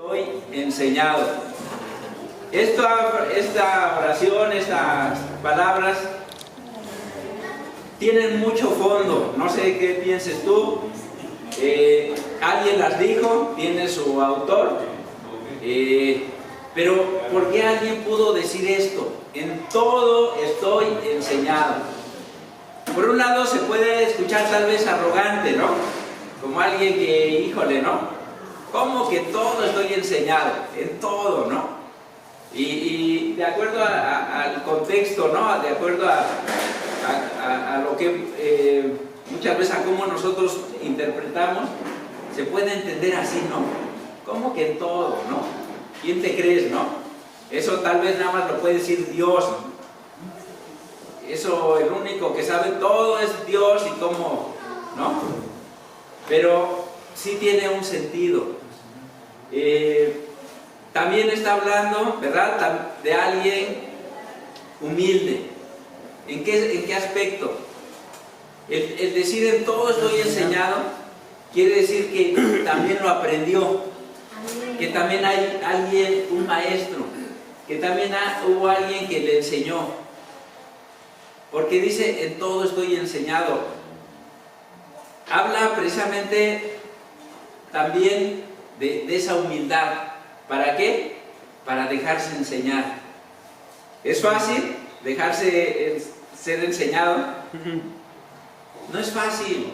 Hoy enseñado. Esta oración, estas palabras tienen mucho fondo. No sé qué pienses tú. Alguien las dijo, tiene su autor. Pero ¿por qué alguien pudo decir esto? En todo estoy enseñado. Por un lado se puede escuchar tal vez arrogante, ¿no? Como alguien que, híjole, ¿no? ¿Cómo que todo estoy enseñado? En todo, ¿no? Y de acuerdo al contexto, ¿no? De acuerdo a lo que muchas veces a cómo nosotros interpretamos, se puede entender así, ¿no? ¿Cómo que en todo, no? ¿Quién te crees, no? Eso tal vez nada más lo puede decir Dios. Eso, el único que sabe todo es Dios y cómo, ¿no? Pero sí tiene un sentido. También está hablando, ¿verdad?, de alguien humilde. ¿En qué aspecto? El decir en todo estoy enseñado quiere decir que también lo aprendió, que también hay alguien, un maestro, que también hubo alguien que le enseñó. Porque dice en todo estoy enseñado. Habla precisamente también de esa humildad. ¿Para qué? Para dejarse enseñar. ¿Es fácil dejarse ser enseñado? No es fácil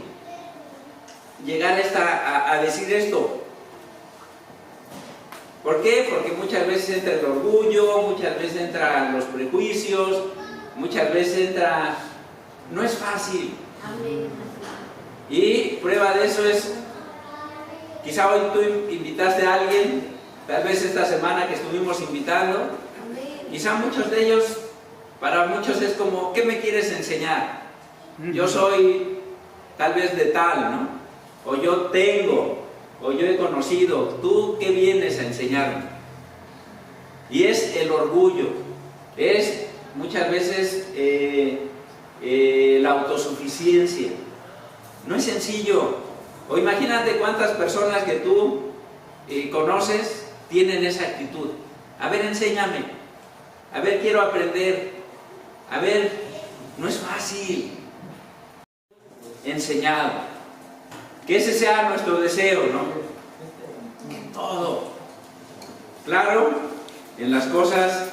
llegar a decir esto. ¿Por qué? Porque muchas veces entra el orgullo, muchas veces entran los prejuicios, muchas veces entra... No es fácil. Y prueba de eso es... Quizá hoy tú invitaste a alguien, tal vez esta semana que estuvimos invitando, quizá muchos de ellos, para muchos es como, ¿qué me quieres enseñar? Yo soy tal vez de tal, ¿no? O yo tengo, o yo he conocido, ¿tú qué vienes a enseñarme? Y es el orgullo, es muchas veces la autosuficiencia. No es sencillo. O imagínate cuántas personas que tú conoces tienen esa actitud. A ver, enséñame. A ver, quiero aprender. A ver, no es fácil. Enseñado. Que ese sea nuestro deseo, ¿no? En todo. Claro, en las cosas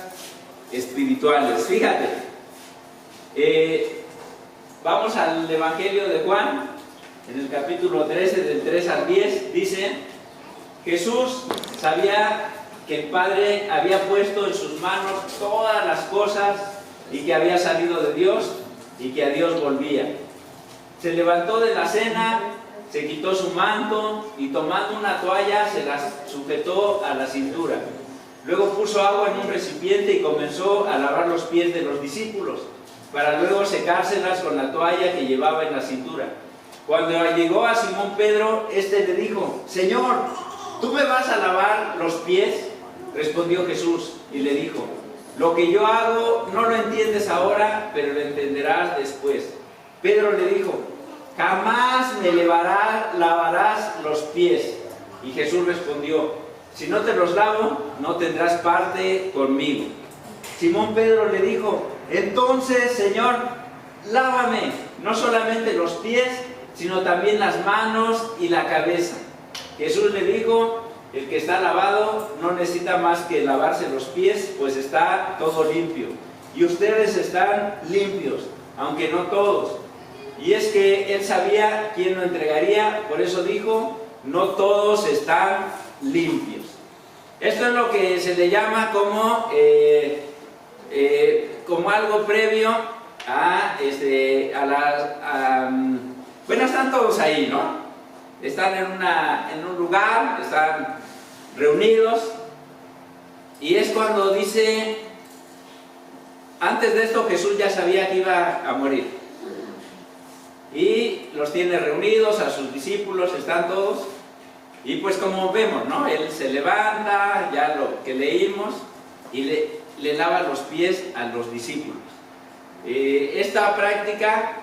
espirituales. Fíjate. Vamos al Evangelio de Juan. En el capítulo 13, del 3 al 10, dice: Jesús sabía que el Padre había puesto en sus manos todas las cosas y que había salido de Dios y que a Dios volvía. Se levantó de la cena, se quitó su manto y tomando una toalla se la sujetó a la cintura. Luego puso agua en un recipiente y comenzó a lavar los pies de los discípulos, para luego secárselas con la toalla que llevaba en la cintura. Cuando llegó a Simón Pedro, éste le dijo: Señor, ¿tú me vas a lavar los pies? Respondió Jesús y le dijo: lo que yo hago no lo entiendes ahora, pero lo entenderás después. Pedro le dijo: jamás me lavarás los pies. Y Jesús respondió: si no te los lavo, no tendrás parte conmigo. Simón Pedro le dijo: entonces, Señor, lávame no solamente los pies, sino también las manos y la cabeza. Jesús le dijo: el que está lavado no necesita más que lavarse los pies, pues está todo limpio. Y ustedes están limpios, aunque no todos. Y es que él sabía quién lo entregaría, por eso dijo: no todos están limpios. Esto es lo que se le llama como algo previo bueno, están todos ahí, ¿no? Están en un lugar, están reunidos, y es cuando dice, antes de esto Jesús ya sabía que iba a morir, y los tiene reunidos, a sus discípulos, están todos, y pues como vemos, ¿no? Él se levanta, ya lo que leímos, y le lava los pies a los discípulos. Esta práctica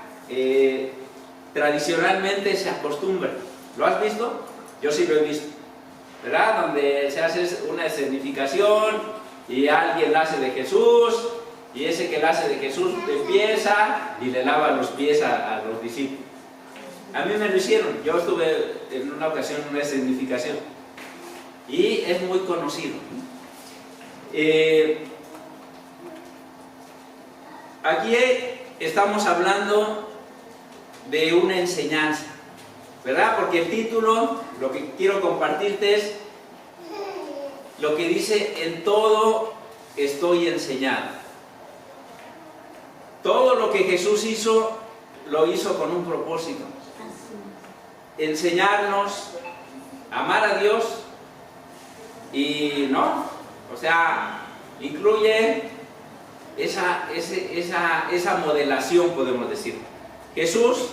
tradicionalmente se acostumbra. ¿Lo has visto? Yo sí lo he visto. ¿verdad? Donde se hace una escenificación y alguien la hace de Jesús, y ese que la hace de Jesús empieza y le lava los pies a los discípulos. A mí me lo hicieron, yo estuve en una ocasión en una escenificación y es muy conocido. Aquí estamos hablando de una enseñanza, ¿verdad? Porque el título, lo que quiero compartirte es lo que dice: en todo estoy enseñado. Todo lo que Jesús hizo, lo hizo con un propósito: enseñarnos a amar a Dios. Y no, o sea, incluye esa modelación, podemos decir. Jesús,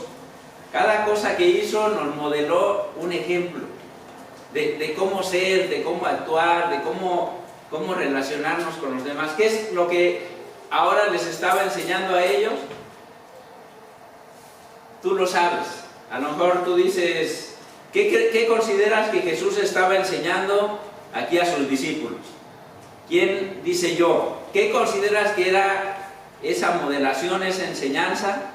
cada cosa que hizo nos modeló un ejemplo de cómo ser, de cómo actuar, de cómo relacionarnos con los demás. ¿Qué es lo que ahora les estaba enseñando a ellos? Tú lo sabes. A lo mejor tú dices, ¿qué consideras que Jesús estaba enseñando aquí a sus discípulos? ¿Quién dice yo? ¿Qué consideras que era esa modelación, esa enseñanza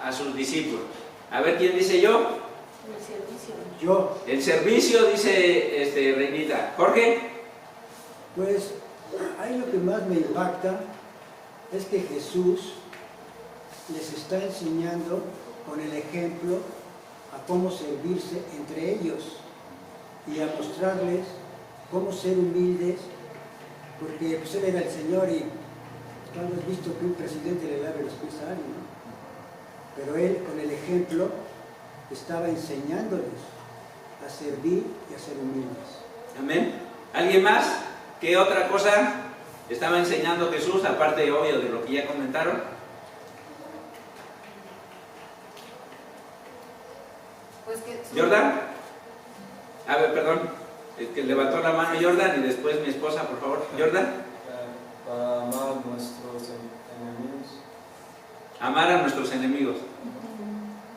a sus discípulos? A ver, ¿quién dice yo? El servicio. Yo. El servicio, dice Reinita. ¿Jorge? Pues ahí lo que más me impacta es que Jesús les está enseñando con el ejemplo a cómo servirse entre ellos y a mostrarles cómo ser humildes, porque pues él era el Señor y cuando has visto que un presidente le lave los pies a alguien, ¿no? Pero él con el ejemplo estaba enseñándoles a servir y a ser humildes. Amén. ¿Alguien más? ¿Qué otra cosa estaba enseñando Jesús, aparte, obvio, de lo que ya comentaron? Pues ¿Jordan? A ver, perdón, el que levantó la mano Jordan y después mi esposa, por favor. ¿Jordan? Para amar a nuestros enemigos. Amar a nuestros enemigos.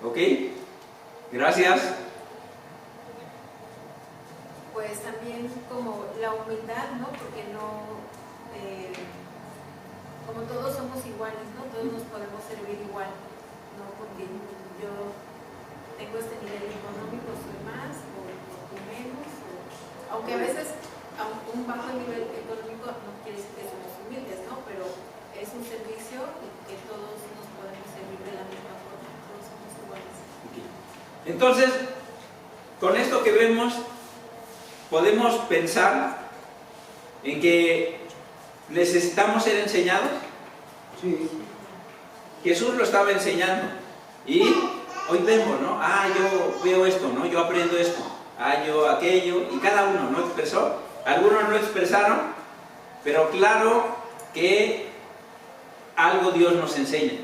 ¿Ok? Gracias. Pues también como la humildad, ¿no? Porque no, como todos somos iguales, ¿no? Todos nos podemos servir igual, ¿no? Porque yo tengo este nivel económico, soy más, o tú menos, aunque a veces un bajo nivel económico no quiere decir que somos humildes, ¿no? Pero es un servicio y que todos nos podemos servir de la misma forma, todos somos iguales. Entonces, con esto que vemos, podemos pensar en que necesitamos ser enseñados. Sí. Jesús lo estaba enseñando y hoy vemos, ¿no? Yo veo esto, ¿no? Yo aprendo esto, yo aquello, y cada uno no expresó. Algunos no expresaron, pero claro que algo Dios nos enseña.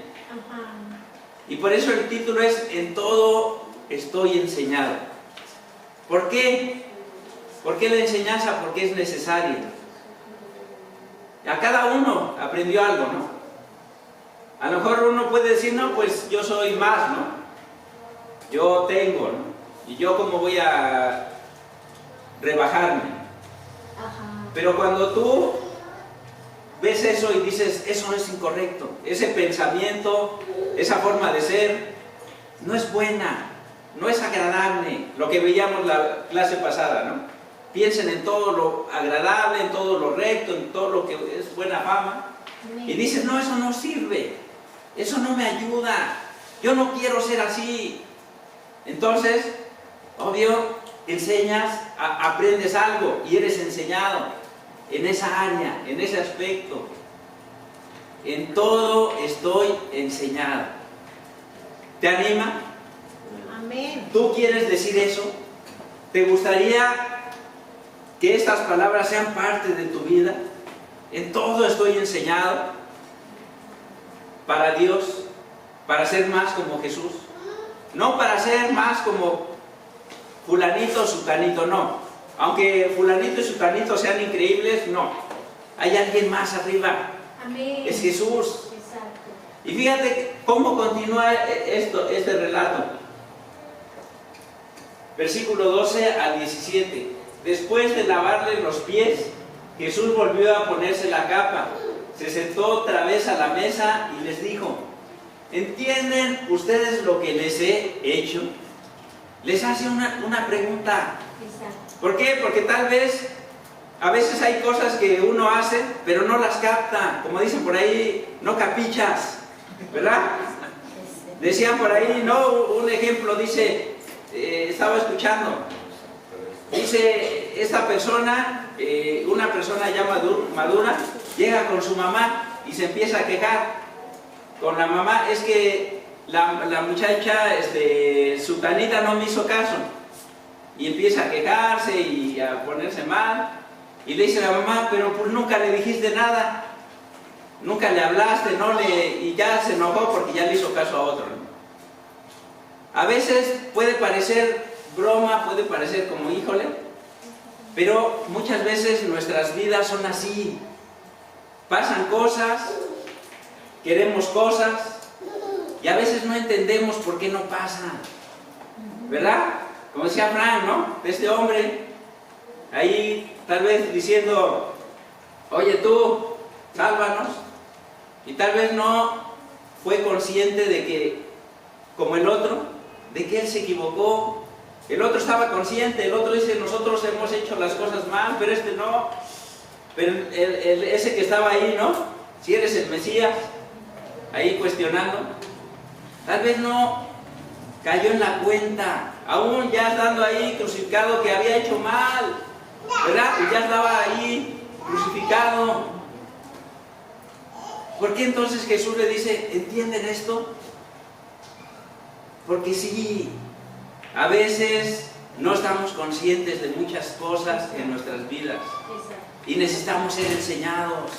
Y por eso el título es: en todo estoy enseñado. ¿Por qué? ¿Por qué la enseñanza? Porque es necesaria. A cada uno aprendió algo, ¿no? A lo mejor uno puede decir, no, pues yo soy más, ¿no? Yo tengo, ¿no? Y yo cómo voy a rebajarme. Pero cuando tú ves eso y dices, eso no es incorrecto, ese pensamiento, esa forma de ser, no es buena, no es agradable, lo que veíamos la clase pasada, ¿no? Piensen en todo lo agradable, en todo lo recto, en todo lo que es buena fama, y dices, no, eso no sirve, eso no me ayuda, yo no quiero ser así. Entonces, obvio, enseñas, aprendes algo y eres enseñado en esa área, en ese aspecto. En todo estoy enseñado. ¿Te anima? Amén. ¿Tú quieres decir eso? ¿Te gustaría que estas palabras sean parte de tu vida? En todo estoy enseñado para Dios, para ser más como Jesús. No para ser más como fulanito o sutanito, no. Aunque fulanito y sutanito sean increíbles, no. Hay alguien más arriba. Amén. Es Jesús. Exacto. Y fíjate cómo continúa este relato. Versículo 12 al 17. después de lavarle los pies, Jesús volvió a ponerse la capa, se sentó otra vez a la mesa y les dijo: ¿entienden ustedes lo que les he hecho? Les hace una pregunta. ¿Por qué? Porque tal vez, a veces hay cosas que uno hace, pero no las capta. Como dicen por ahí, no capichas, ¿verdad? Decían por ahí, ¿no? Un ejemplo, dice, estaba escuchando, dice, esta persona, una persona ya madura, llega con su mamá y se empieza a quejar con la mamá. Es que la muchacha, sutanita, no me hizo caso. Y empieza a quejarse y a ponerse mal. Y le dice a la mamá: pero pues nunca le dijiste nada, nunca le hablaste, y ya se enojó porque ya le hizo caso a otro, ¿no? A veces puede parecer broma, puede parecer como híjole, pero muchas veces nuestras vidas son así. Pasan cosas, queremos cosas, y a veces no entendemos por qué no pasan, ¿verdad? Como decía Fran, ¿no? De este hombre, ahí tal vez diciendo: oye tú, sálvanos. Y tal vez no fue consciente de que, como el otro, de que él se equivocó. El otro estaba consciente, el otro dice: nosotros hemos hecho las cosas mal, pero este no. Pero ese que estaba ahí, ¿no? Si eres el Mesías, ahí cuestionando, tal vez no cayó en la cuenta, aún ya estando ahí crucificado, que había hecho mal, ¿verdad? Y ya estaba ahí crucificado. ¿Por qué entonces Jesús le dice: ¿entienden esto? Porque sí, a veces no estamos conscientes de muchas cosas en nuestras vidas y necesitamos ser enseñados.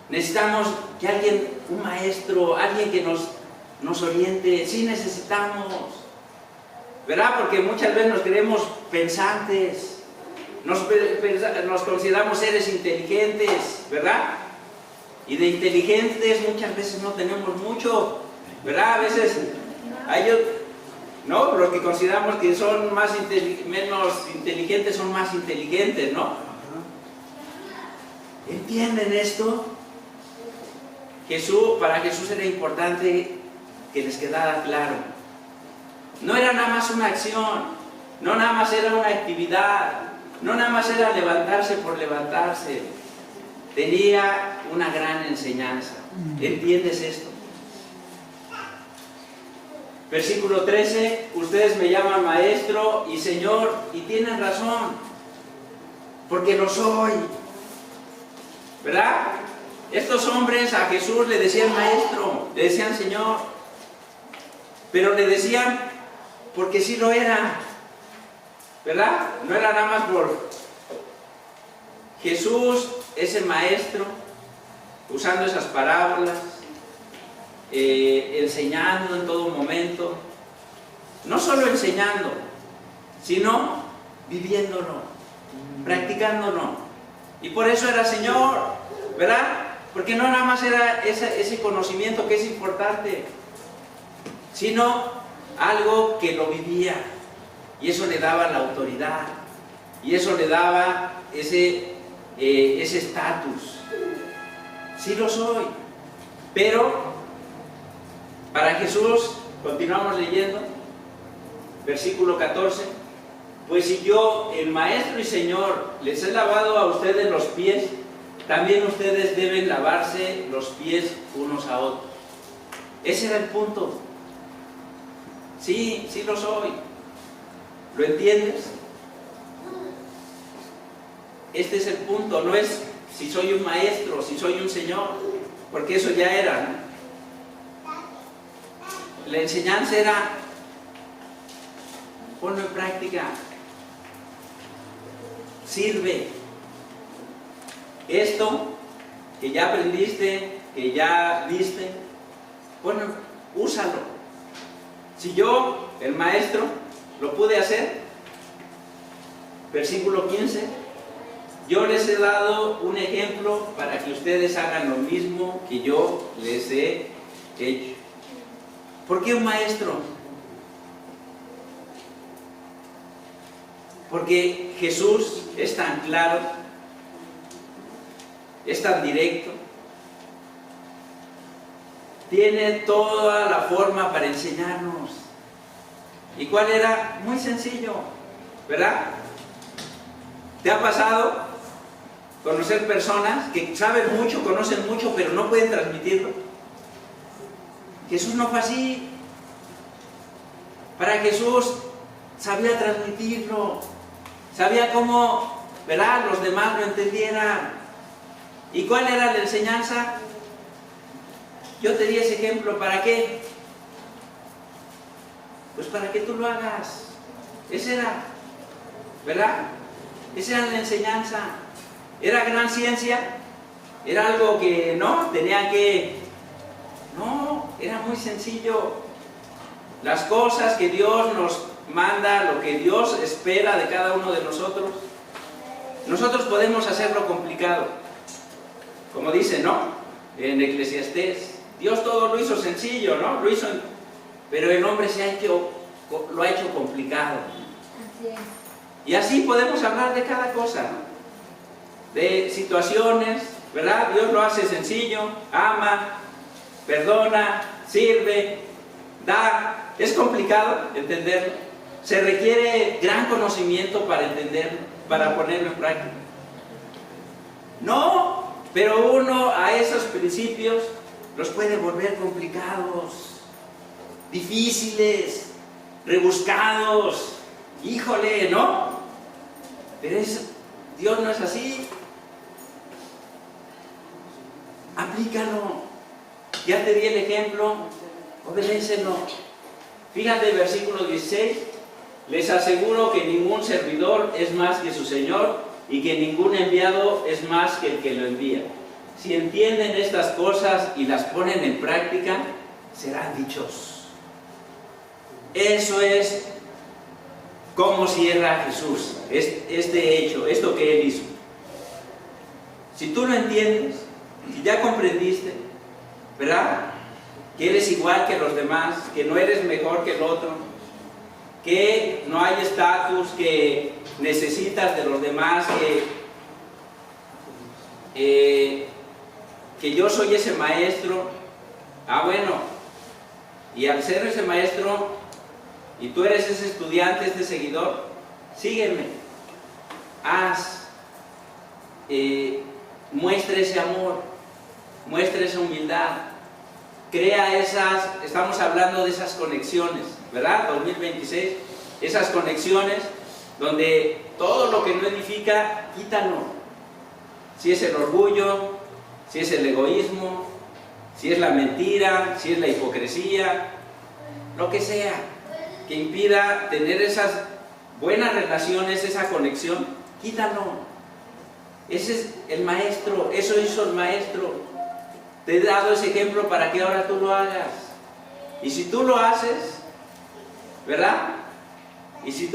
Necesitamos que alguien, un maestro, alguien que nos oriente. Sí necesitamos, ¿verdad? Porque muchas veces nos creemos pensantes, nos consideramos seres inteligentes, ¿verdad? Y de inteligentes muchas veces no tenemos mucho, ¿verdad? A veces hay, ¿no? Los que consideramos que son menos inteligentes son más inteligentes, ¿no? ¿Entienden esto? Para Jesús era importante que les quedara claro. No era nada más una acción, no nada más era una actividad, no nada más era levantarse por levantarse. Tenía una gran enseñanza. ¿Entiendes esto? Versículo 13: ustedes me llaman maestro y señor, y tienen razón, porque lo soy, ¿verdad? Estos hombres a Jesús le decían maestro, le decían señor, pero le decían porque sí lo era, ¿verdad? No era nada más por Jesús, ese maestro, usando esas parábolas, enseñando en todo momento, no solo enseñando, sino viviéndolo, practicándolo. Y por eso era Señor, ¿verdad? Porque no nada más era ese conocimiento que es importante, sino algo que lo vivía, y eso le daba la autoridad, y eso le daba ese estatus. Sí lo soy, pero para Jesús, continuamos leyendo, versículo 14: pues si yo, el Maestro y Señor, les he lavado a ustedes los pies, también ustedes deben lavarse los pies unos a otros. Ese era el punto. Sí, sí lo soy. ¿Lo entiendes? Este es el punto, no es si soy un maestro, si soy un señor, porque eso ya era, ¿no? La enseñanza era: ponlo en práctica, sirve. Esto que ya aprendiste, que ya viste, bueno, úsalo. Si yo, el maestro, lo pude hacer, versículo 15, yo les he dado un ejemplo para que ustedes hagan lo mismo que yo les he hecho. ¿Por qué un maestro? Porque Jesús es tan claro, es tan directo, tiene toda la forma para enseñarnos. ¿Y cuál era? Muy sencillo, ¿verdad? ¿Te ha pasado conocer personas que saben mucho, conocen mucho, pero no pueden transmitirlo? Jesús no fue así. Para Jesús sabía transmitirlo, sabía cómo, ¿verdad?, los demás lo entendieran. ¿Y cuál era la enseñanza? Yo te di ese ejemplo, ¿para qué? Pues para que tú lo hagas. Esa era, ¿verdad? Esa era la enseñanza. ¿Era gran ciencia? ¿Era algo que no? Tenía que... No, era muy sencillo. Las cosas que Dios nos manda, lo que Dios espera de cada uno de nosotros, nosotros podemos hacerlo complicado. Como dice, ¿no?, en Eclesiastés, Dios todo lo hizo sencillo, ¿no? Lo hizo, pero el hombre lo ha hecho complicado. Así es. Y así podemos hablar de cada cosa, ¿no?, de situaciones, ¿verdad? Dios lo hace sencillo, ama, perdona, sirve, da. Es complicado entenderlo. Se requiere gran conocimiento para entenderlo, para ponerlo en práctica. No, pero uno a esos principios los puede volver complicados, difíciles, rebuscados. Híjole, ¿no? Pero Dios no es así. Aplícalo. Ya te di el ejemplo, obedécelo. Fíjate el versículo 16. Les aseguro que ningún servidor es más que su Señor y que ningún enviado es más que el que lo envía. Si entienden estas cosas y las ponen en práctica, serán dichosos. Eso es cómo cierra Jesús este hecho, esto que Él hizo. Si tú lo entiendes, si ya comprendiste, ¿verdad?, que eres igual que los demás, que no eres mejor que el otro, que no hay estatus que necesitas de los demás, que yo soy ese maestro. Bueno, y al ser ese maestro y tú eres ese estudiante, este seguidor, sígueme, muestra ese amor, muestra esa humildad, crea estamos hablando de esas conexiones, ¿verdad? 2026, esas conexiones donde todo lo que no edifica, quítalo. Si es el orgullo, si es el egoísmo, si es la mentira, si es la hipocresía, lo que sea que impida tener esas buenas relaciones, esa conexión, quítalo. Ese es el maestro, eso hizo el maestro. Te he dado ese ejemplo para que ahora tú lo hagas. Y si tú lo haces, ¿verdad? Y si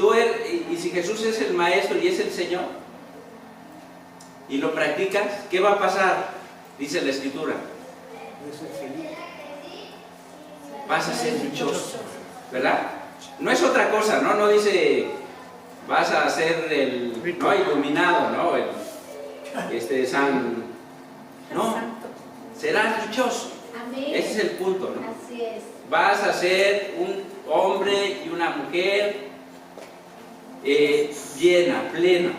Jesús es el maestro y es el Señor, y lo practicas, ¿qué va a pasar? Dice la Escritura. Vas a ser dichoso, ¿verdad? No es otra cosa, ¿no? No dice vas a ser iluminado, ¿no? No, serás dichoso. Amén. Ese es el punto, ¿no? Así es. Vas a ser un hombre y una mujer llena, plena,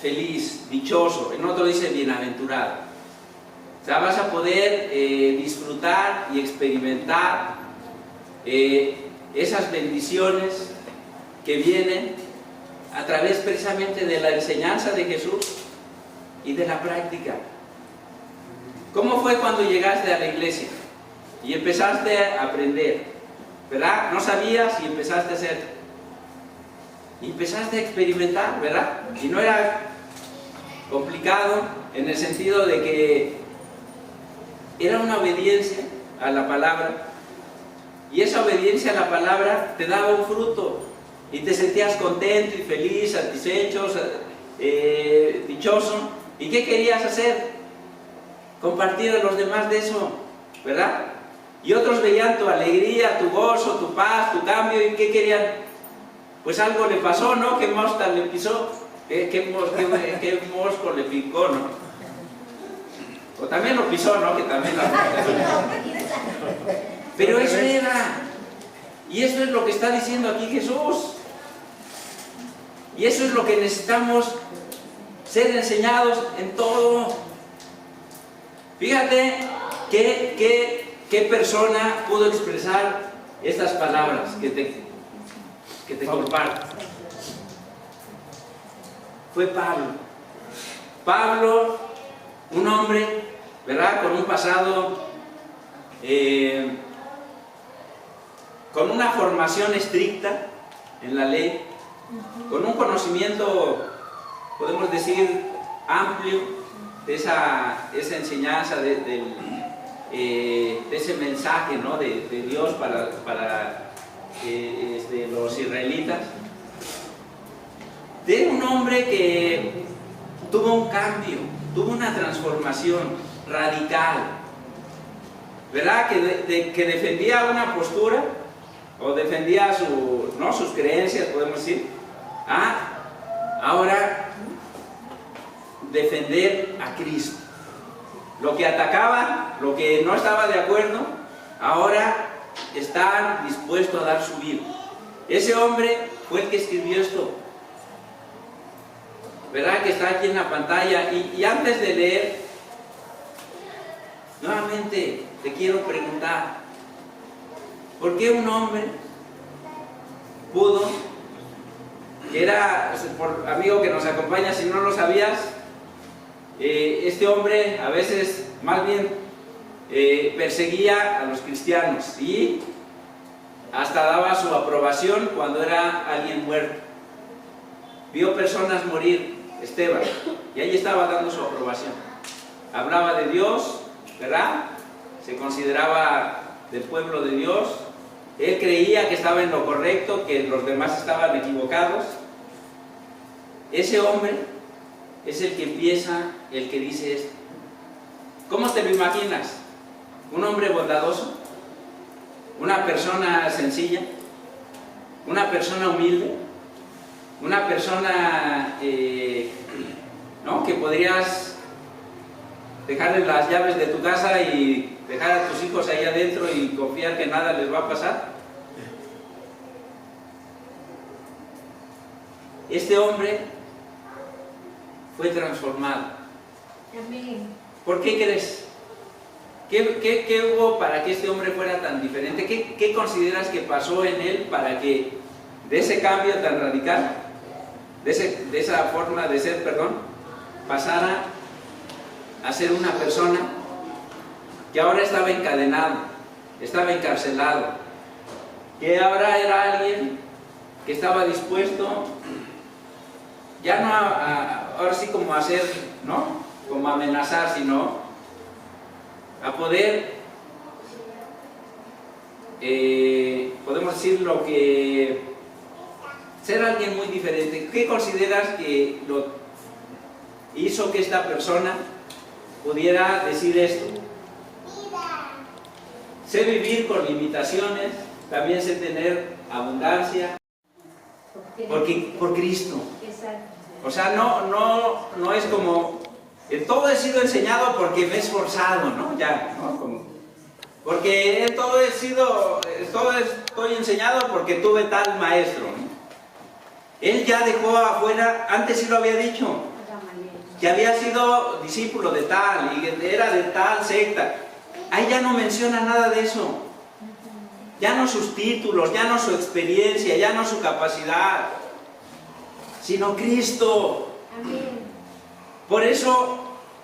feliz, dichoso. En otro dice bienaventurado. O sea, vas a poder disfrutar y experimentar esas bendiciones que vienen a través precisamente de la enseñanza de Jesús y de la práctica. ¿Cómo fue cuando llegaste a la iglesia y empezaste a aprender? ¿Verdad? No sabías y empezaste a hacer. Y empezaste a experimentar, ¿verdad? Y no era complicado en el sentido de que era una obediencia a la palabra. Y esa obediencia a la palabra te daba un fruto. Y te sentías contento y feliz, satisfecho, dichoso. ¿Y qué querías hacer? Compartir a los demás de eso, ¿verdad? Y otros veían tu alegría, tu gozo, tu paz, tu cambio, ¿y qué querían? pues algo le pasó, ¿no? ¿Qué mosca le pisó? ¿Qué mosco le picó, no? O también lo pisó, ¿no? Que también lo... Pero eso era. Y eso es lo que está diciendo aquí Jesús. Y eso es lo que necesitamos ser enseñados en todo. Fíjate qué persona pudo expresar estas palabras que te comparto. Fue Pablo. Pablo, un hombre, ¿verdad? Con un pasado, con una formación estricta en la ley, con un conocimiento, podemos decir, amplio de esa enseñanza, de ese mensaje, ¿no? de Dios para los israelitas. De un hombre que tuvo un cambio, tuvo una transformación radical, ¿verdad? Que defendía una postura, o defendía sus creencias, podemos decir. Ahora defender a Cristo. Lo que atacaba, lo que no estaba de acuerdo, ahora está dispuesto a dar su vida. Ese hombre fue el que escribió esto, ¿verdad? Que está aquí en la pantalla. Y antes de leer, nuevamente te quiero preguntar, ¿por qué un hombre pudo, que era, por amigo que nos acompaña, si no lo sabías, este hombre a veces más bien perseguía a los cristianos y hasta daba su aprobación cuando era alguien muerto? Vio personas morir, Esteban, y ahí estaba dando su aprobación. Hablaba de Dios, ¿verdad? Se consideraba del pueblo de Dios. Él creía que estaba en lo correcto, que los demás estaban equivocados. Ese hombre es el que empieza, el que dice esto. ¿Cómo te lo imaginas? ¿Un hombre bondadoso? ¿Una persona sencilla? ¿Una persona humilde? ¿Una persona ¿no? que podrías dejarle las llaves de tu casa y dejar a tus hijos ahí adentro y confiar que nada les va a pasar? Este hombre fue transformado. Amén. ¿Por qué crees? ¿Qué hubo para que este hombre fuera tan diferente? ¿Qué consideras que pasó en él para que de ese cambio tan radical, de esa forma de ser, pasara a ser una persona que ahora estaba encadenado, estaba encarcelado, que ahora era alguien que estaba dispuesto ya no ahora sí como a hacer, ¿no? Como a amenazar, sino a poder, podemos decir lo que, ser alguien muy diferente. ¿Qué consideras que lo hizo que esta persona pudiera decir esto? Sé vivir con limitaciones, también sé tener abundancia, porque por Cristo. O sea, no es como, en todo he sido enseñado porque me he esforzado, ¿no? Ya, ¿no? Porque en todo estoy enseñado porque tuve tal maestro, ¿no? Él ya dejó afuera, antes sí lo había dicho, que había sido discípulo de tal, y que era de tal secta. Ahí ya no menciona nada de eso. Ya no sus títulos, ya no su experiencia, ya no su capacidad, sino Cristo. Amén. Por eso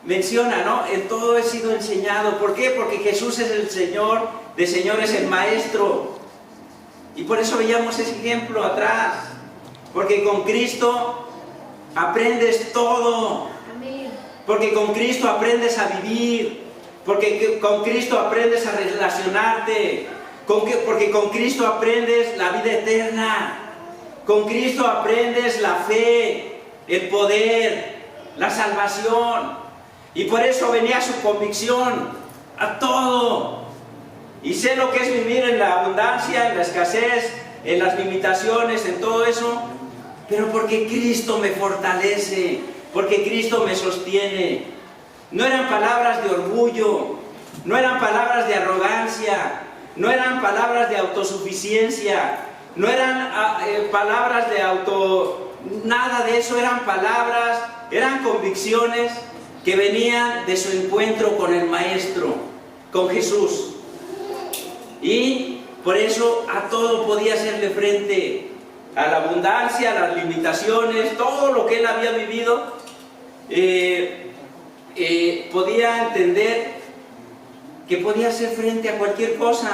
menciona, ¿no? En todo he sido enseñado. ¿Por qué? Porque Jesús es el Señor de señores, el Maestro. Y por eso veíamos ese ejemplo atrás. Porque con Cristo aprendes todo. Amén. Porque con Cristo aprendes a vivir. Porque con Cristo aprendes a relacionarte. Porque con Cristo aprendes la vida eterna. Con Cristo aprendes la fe, el poder, la salvación. Y por eso venía su convicción a todo. Y sé lo que es vivir en la abundancia, en la escasez. en las limitaciones, en todo eso, pero porque Cristo me fortalece, porque Cristo me sostiene. No eran palabras de orgullo, no eran palabras de arrogancia, no eran palabras de autosuficiencia, no eran palabras de nada de eso, eran palabras, eran convicciones que venían de su encuentro con el Maestro, con Jesús. Y por eso a todo podía hacerle frente, a la abundancia, a las limitaciones, todo lo que él había vivido, podía entender que podía hacer frente a cualquier cosa.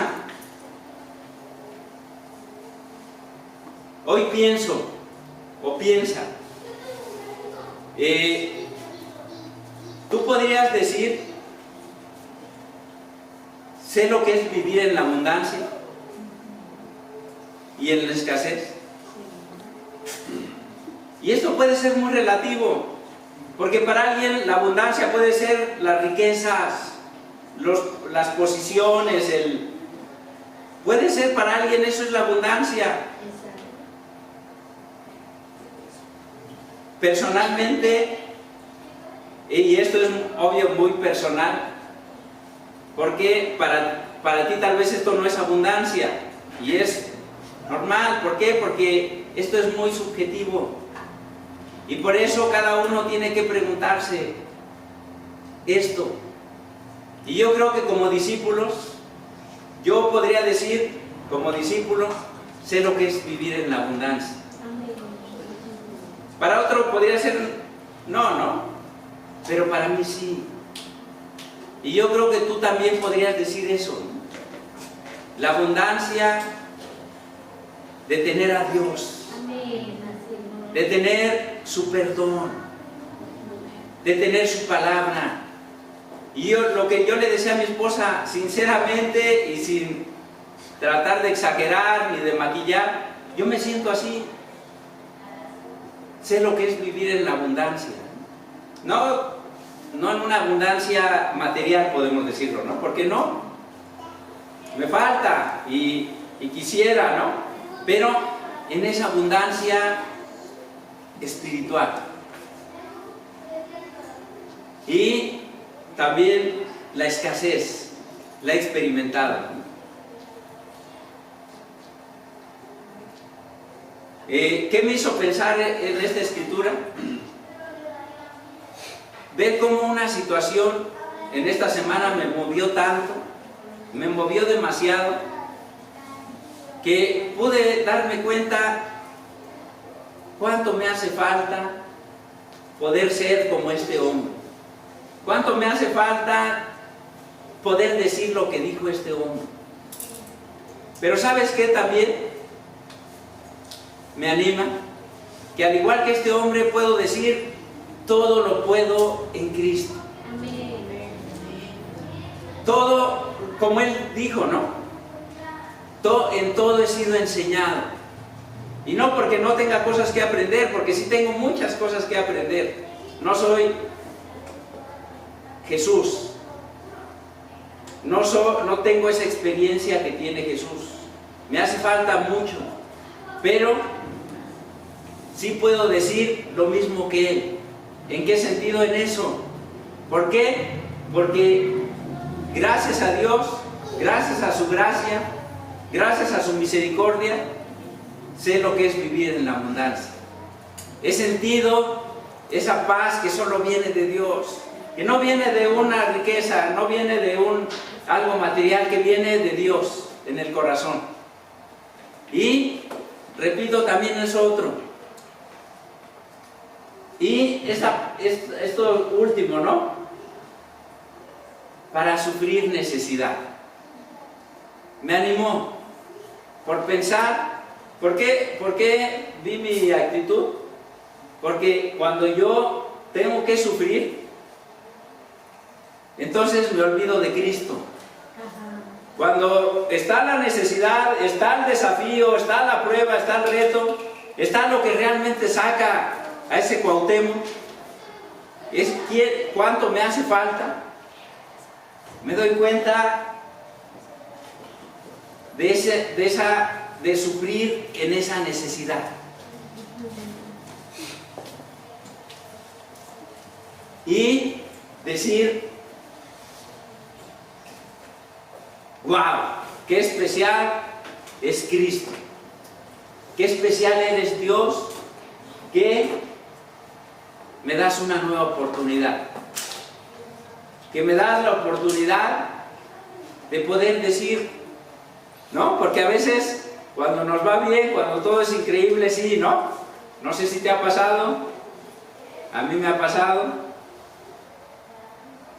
Hoy pienso, o piensa, tú podrías decir, sé lo que es vivir en la abundancia y en la escasez. Y esto puede ser muy relativo, porque para alguien la abundancia puede ser las riquezas, las posiciones, puede ser para alguien eso es la abundancia. Personalmente, y esto es obvio muy personal, porque para ti tal vez esto no es abundancia, y es normal. ¿Por qué? Porque esto es muy subjetivo, y por eso cada uno tiene que preguntarse esto. Y yo creo que como discípulos, yo podría decir, como discípulo, sé lo que es vivir en la abundancia. Para otro podría ser, no, pero para mí sí. Y yo creo que tú también podrías decir eso, ¿no? La abundancia de tener a Dios, de tener su perdón, de tener su palabra. Y lo que yo le decía a mi esposa, sinceramente y sin tratar de exagerar ni de maquillar, yo me siento así. Sé lo que es vivir en la abundancia. No en una abundancia material, podemos decirlo, ¿no? Porque no, me falta y quisiera, ¿no? Pero en esa abundancia espiritual. Y también la escasez, la he experimentado, ¿no? ¿Qué me hizo pensar en esta escritura? Ver cómo una situación en esta semana me movió tanto, me movió demasiado, que pude darme cuenta cuánto me hace falta poder ser como este hombre, cuánto me hace falta poder decir lo que dijo este hombre. Pero ¿sabes qué también me anima? Que al igual que este hombre puedo decir, todo lo puedo en Cristo. Todo, como él dijo, ¿no? En todo he sido enseñado. Y no porque no tenga cosas que aprender, porque sí tengo muchas cosas que aprender. No soy Jesús. No tengo esa experiencia que tiene Jesús. Me hace falta mucho. Pero sí puedo decir lo mismo que Él. ¿En qué sentido? En eso. ¿Por qué? Porque gracias a Dios, gracias a su gracia, gracias a su misericordia, sé lo que es vivir en la abundancia. He sentido esa paz que solo viene de Dios, que no viene de una riqueza, no viene de algo material, que viene de Dios en el corazón. Y repito, también es otro. Y esto último, ¿no? Para sufrir necesidad. Me animó por pensar, ¿por qué vi mi actitud? Porque cuando yo tengo que sufrir, entonces me olvido de Cristo. Cuando está la necesidad, está el desafío, está la prueba, está el reto, está lo que realmente saca a ese Cuauhtémoc, es cuánto me hace falta. Me doy cuenta de de suplir en esa necesidad. Y decir, wow, qué especial es Cristo, qué especial eres Dios, que me das una nueva oportunidad, que me das la oportunidad de poder decir, ¿no? Porque a veces cuando nos va bien, cuando todo es increíble, sí, ¿no? No sé si te ha pasado, a mí me ha pasado.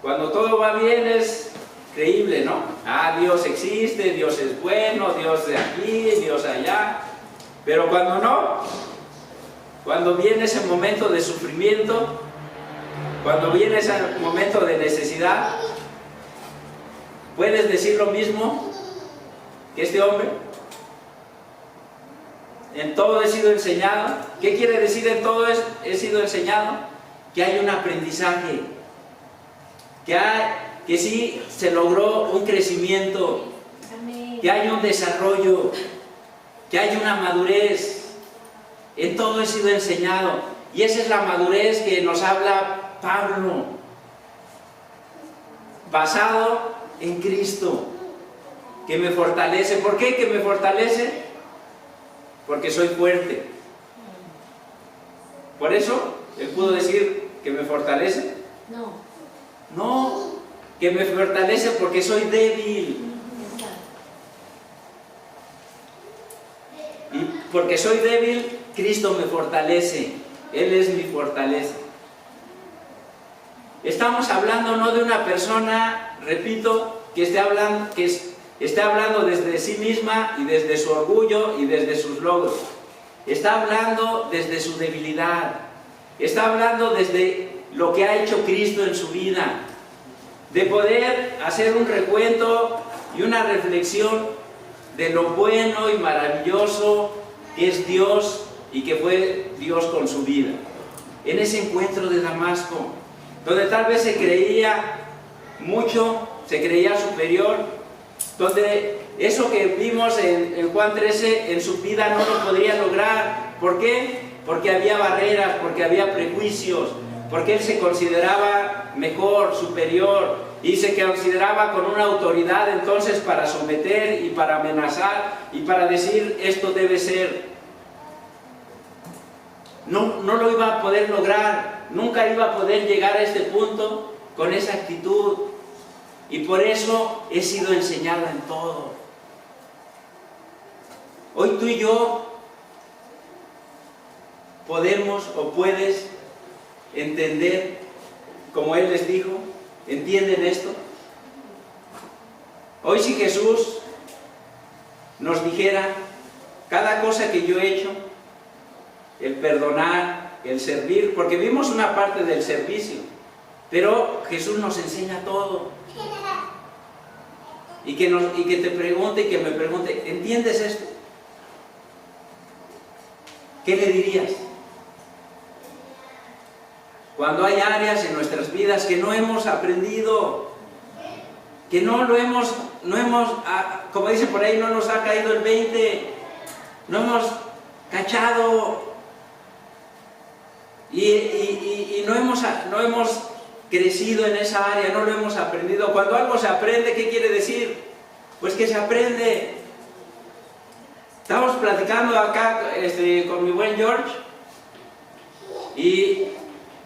Cuando todo va bien es creíble, ¿no? Ah, Dios existe, Dios es bueno, Dios de aquí, Dios allá. Pero cuando no, cuando viene ese momento de sufrimiento, cuando viene ese momento de necesidad, ¿puedes decir lo mismo que este hombre? En todo he sido enseñado. ¿Qué quiere decir en todo he sido enseñado? Que hay un aprendizaje, que sí se logró un crecimiento, que hay un desarrollo, que hay una madurez. En todo he sido enseñado. Y esa es la madurez que nos habla Pablo, basado en Cristo, que me fortalece. ¿Por qué que me fortalece? Porque soy fuerte. ¿Por eso él pudo decir que me fortalece? No, que me fortalece porque soy débil. Y porque soy débil, Cristo me fortalece. Él es mi fortaleza. Estamos hablando no de una persona, repito, que esté hablando desde sí misma y desde su orgullo y desde sus logros. Está hablando desde su debilidad. Está hablando desde lo que ha hecho Cristo en su vida. De poder hacer un recuento y una reflexión de lo bueno y maravilloso que es Dios y que fue Dios con su vida. En ese encuentro de Damasco, donde tal vez se creía mucho, se creía superior, donde eso que vimos en Juan 13 en su vida no lo podría lograr. ¿Por qué? Porque había barreras, porque había prejuicios, porque él se consideraba mejor, superior, y se consideraba con una autoridad entonces para someter y para amenazar y para decir esto debe ser. No lo iba a poder lograr, nunca iba a poder llegar a este punto con esa actitud. Y por eso he sido enseñado en todo. Hoy tú y yo podemos o puedes entender, como Él les dijo, ¿entienden esto? Hoy si Jesús nos dijera, cada cosa que yo he hecho, el perdonar, el servir, porque vimos una parte del servicio, pero Jesús nos enseña todo. Y que te pregunte y que me pregunte, ¿entiendes esto? ¿Qué le dirías? Cuando hay áreas en nuestras vidas que no hemos aprendido, que no hemos, como dice por ahí, no nos ha caído el 20, no hemos cachado y no hemos crecido en esa área, no lo hemos aprendido. Cuando algo se aprende, ¿qué quiere decir? Pues que se aprende. Estamos platicando acá con mi buen George y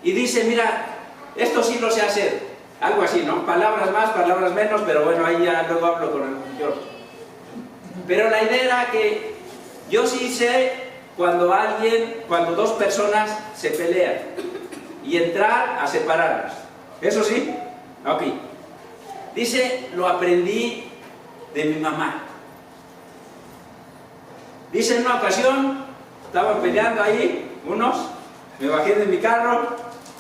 dice, mira, esto sí lo sé hacer, algo así, ¿no? Palabras más, palabras menos, pero bueno, ahí ya luego hablo con el George. Pero la idea era que yo sí sé cuando dos personas se pelean y entrar a separarlas. ¿Eso sí? Ok. Dice, lo aprendí de mi mamá. Dice, en una ocasión, estaban peleando ahí unos, me bajé de mi carro,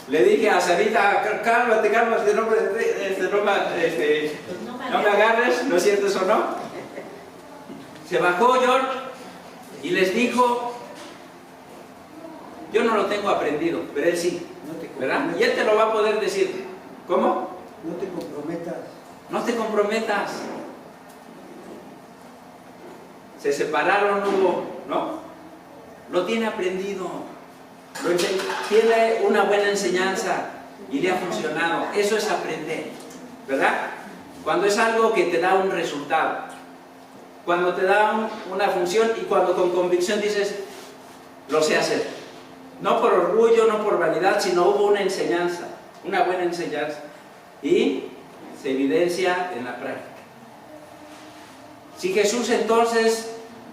le dije a Sarita, cálmate, no me agarres, ¿no es cierto eso, no? Se bajó George y les dijo, yo no lo tengo aprendido, pero él sí, ¿verdad? Y él te lo va a poder decir. ¿Cómo? No te comprometas. No te comprometas. se separaron, ¿no? Lo tiene aprendido, tiene una buena enseñanza y le ha funcionado. Eso es aprender, ¿verdad? Cuando es algo que te da un resultado, cuando te da una función y cuando con convicción dices, lo sé hacer. No por orgullo, no por vanidad, sino hubo una enseñanza, una buena enseñanza. Y se evidencia en la práctica. Si Jesús entonces,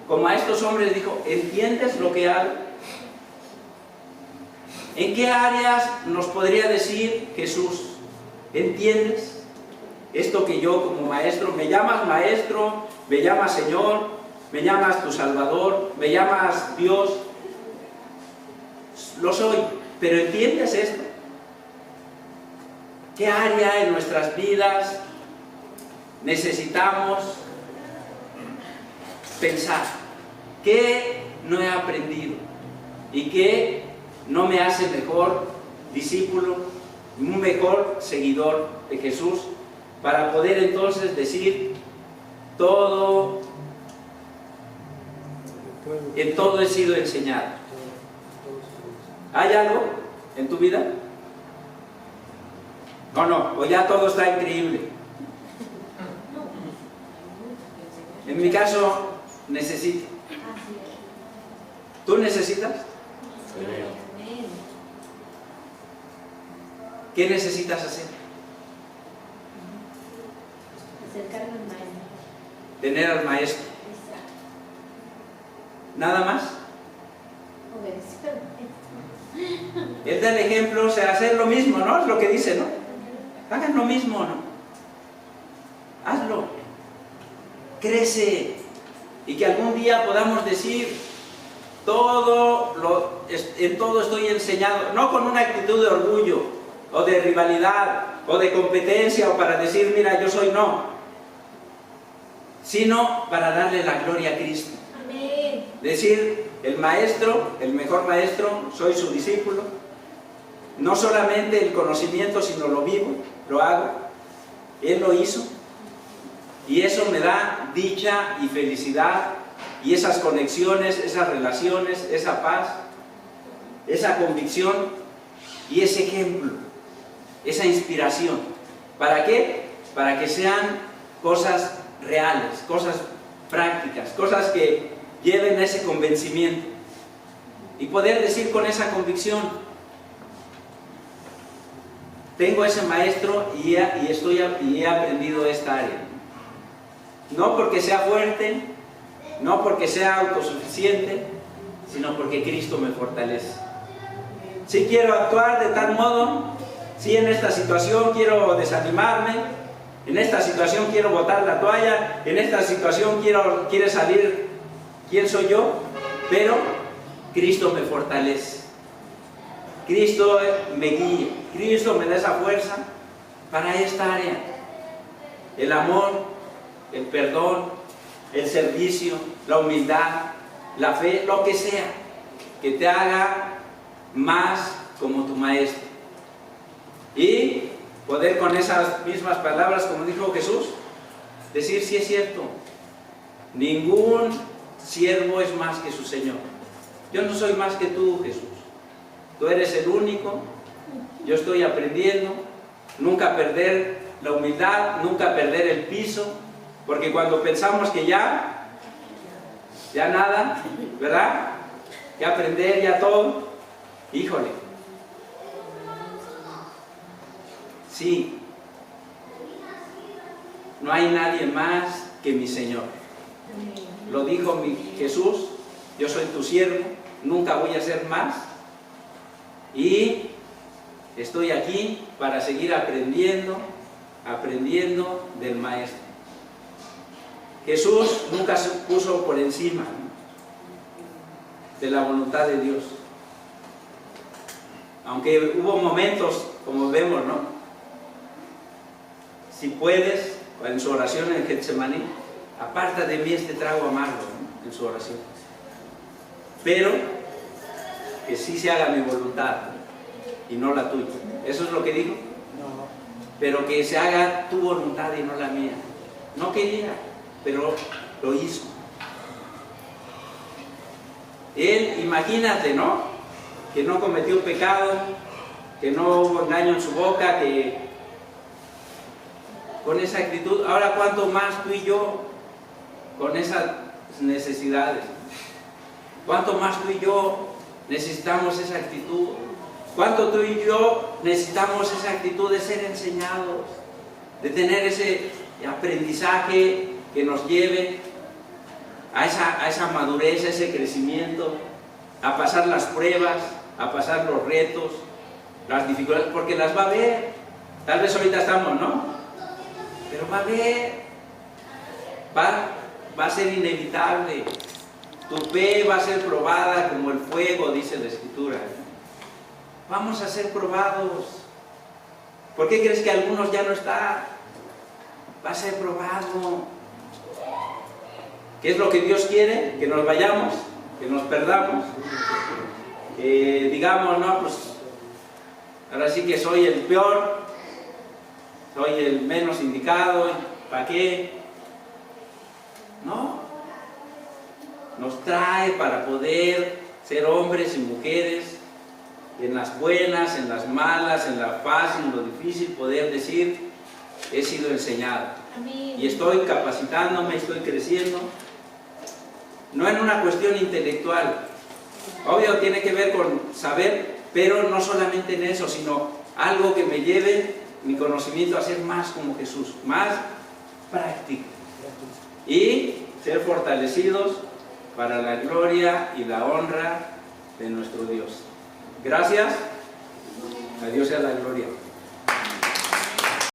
como a estos hombres dijo, ¿entiendes lo que hago? ¿En qué áreas nos podría decir Jesús, ¿entiendes esto que yo como maestro, me llamas maestro, me llamas Señor, me llamas tu Salvador, me llamas Dios? Lo soy, pero ¿entiendes esto? ¿Qué área en nuestras vidas necesitamos pensar? ¿Qué no he aprendido? ¿Y qué no me hace mejor discípulo, un mejor seguidor de Jesús? Para poder entonces decir, en todo he sido enseñado. ¿Hay algo en tu vida? No, o ya todo está increíble. En mi caso, necesito. ¿Tú necesitas? ¿Qué necesitas hacer? Acercarme al maestro. Tener al maestro. ¿Nada más? Obedecer al maestro. Él da el ejemplo, o sea, hacer lo mismo, ¿no? Es lo que dice, ¿no? Hagan lo mismo, ¿no? Hazlo. Crece. Y que algún día podamos decir, en todo estoy enseñado, no con una actitud de orgullo, o de rivalidad, o de competencia, o para decir, mira, yo soy, no, sino para darle la gloria a Cristo. Amén. Decir, el maestro, el mejor maestro, soy su discípulo, no solamente el conocimiento, sino lo vivo, lo hago, Él lo hizo, y eso me da dicha y felicidad, y esas conexiones, esas relaciones, esa paz, esa convicción, y ese ejemplo, esa inspiración. ¿Para qué? Para que sean cosas reales, cosas prácticas, cosas que lleven ese convencimiento, y poder decir con esa convicción, tengo ese maestro y he aprendido esta área. No porque sea fuerte, no porque sea autosuficiente, sino porque Cristo me fortalece. Si quiero actuar de tal modo, si en esta situación quiero desanimarme, en esta situación quiero botar la toalla, en esta situación quiere salir quién soy yo, pero Cristo me fortalece. Cristo me guía, Cristo me da esa fuerza para esta área. El amor, el perdón, el servicio, la humildad, la fe, lo que sea, que te haga más como tu maestro. Y poder con esas mismas palabras, como dijo Jesús, decir, sí es cierto, ningún siervo es más que su Señor. Yo no soy más que tú, Jesús. Tú eres el único, yo estoy aprendiendo, nunca perder la humildad, nunca perder el piso, porque cuando pensamos que ya nada, ¿verdad? Que aprender ya todo, híjole. Sí, no hay nadie más que mi Señor. Lo dijo mi Jesús, yo soy tu siervo, nunca voy a ser más. Y estoy aquí para seguir aprendiendo del Maestro. Jesús nunca se puso por encima de la voluntad de Dios. Aunque hubo momentos, como vemos, ¿no? Si puedes, en su oración en Getsemaní, aparta de mí este trago amargo, ¿no? En su oración. Pero que sí se haga mi voluntad y no la tuya. ¿Eso es lo que dijo? No. Pero que se haga tu voluntad y no la mía. No quería, pero lo hizo. Él, imagínate, ¿no? Que no cometió pecado, que no hubo engaño en su boca, que con esa actitud. Ahora, ¿cuánto más tú y yo con esas necesidades? ¿Cuánto más tú y yo necesitamos esa actitud? ¿Cuánto tú y yo necesitamos esa actitud de ser enseñados? De tener ese aprendizaje que nos lleve a esa madurez, a ese crecimiento, a pasar las pruebas, a pasar los retos, las dificultades, porque las va a haber. Tal vez ahorita estamos, ¿no? Pero va a haber, va a ser inevitable. Tu fe va a ser probada como el fuego, dice la Escritura. Vamos a ser probados. ¿Por qué crees que algunos ya no están? Va a ser probado. ¿Qué es lo que Dios quiere? Que nos vayamos, que nos perdamos, digamos, no, pues ahora sí que soy el peor, soy el menos indicado, ¿para qué? No, nos trae para poder ser hombres y mujeres en las buenas, en las malas, en la fácil, en lo difícil, poder decir, he sido enseñado y estoy capacitándome, estoy creciendo. No en una cuestión intelectual, obvio tiene que ver con saber, pero no solamente en eso, sino algo que me lleve mi conocimiento a ser más como Jesús, más práctico y ser fortalecidos para la gloria y la honra de nuestro Dios. Gracias, a Dios sea la gloria.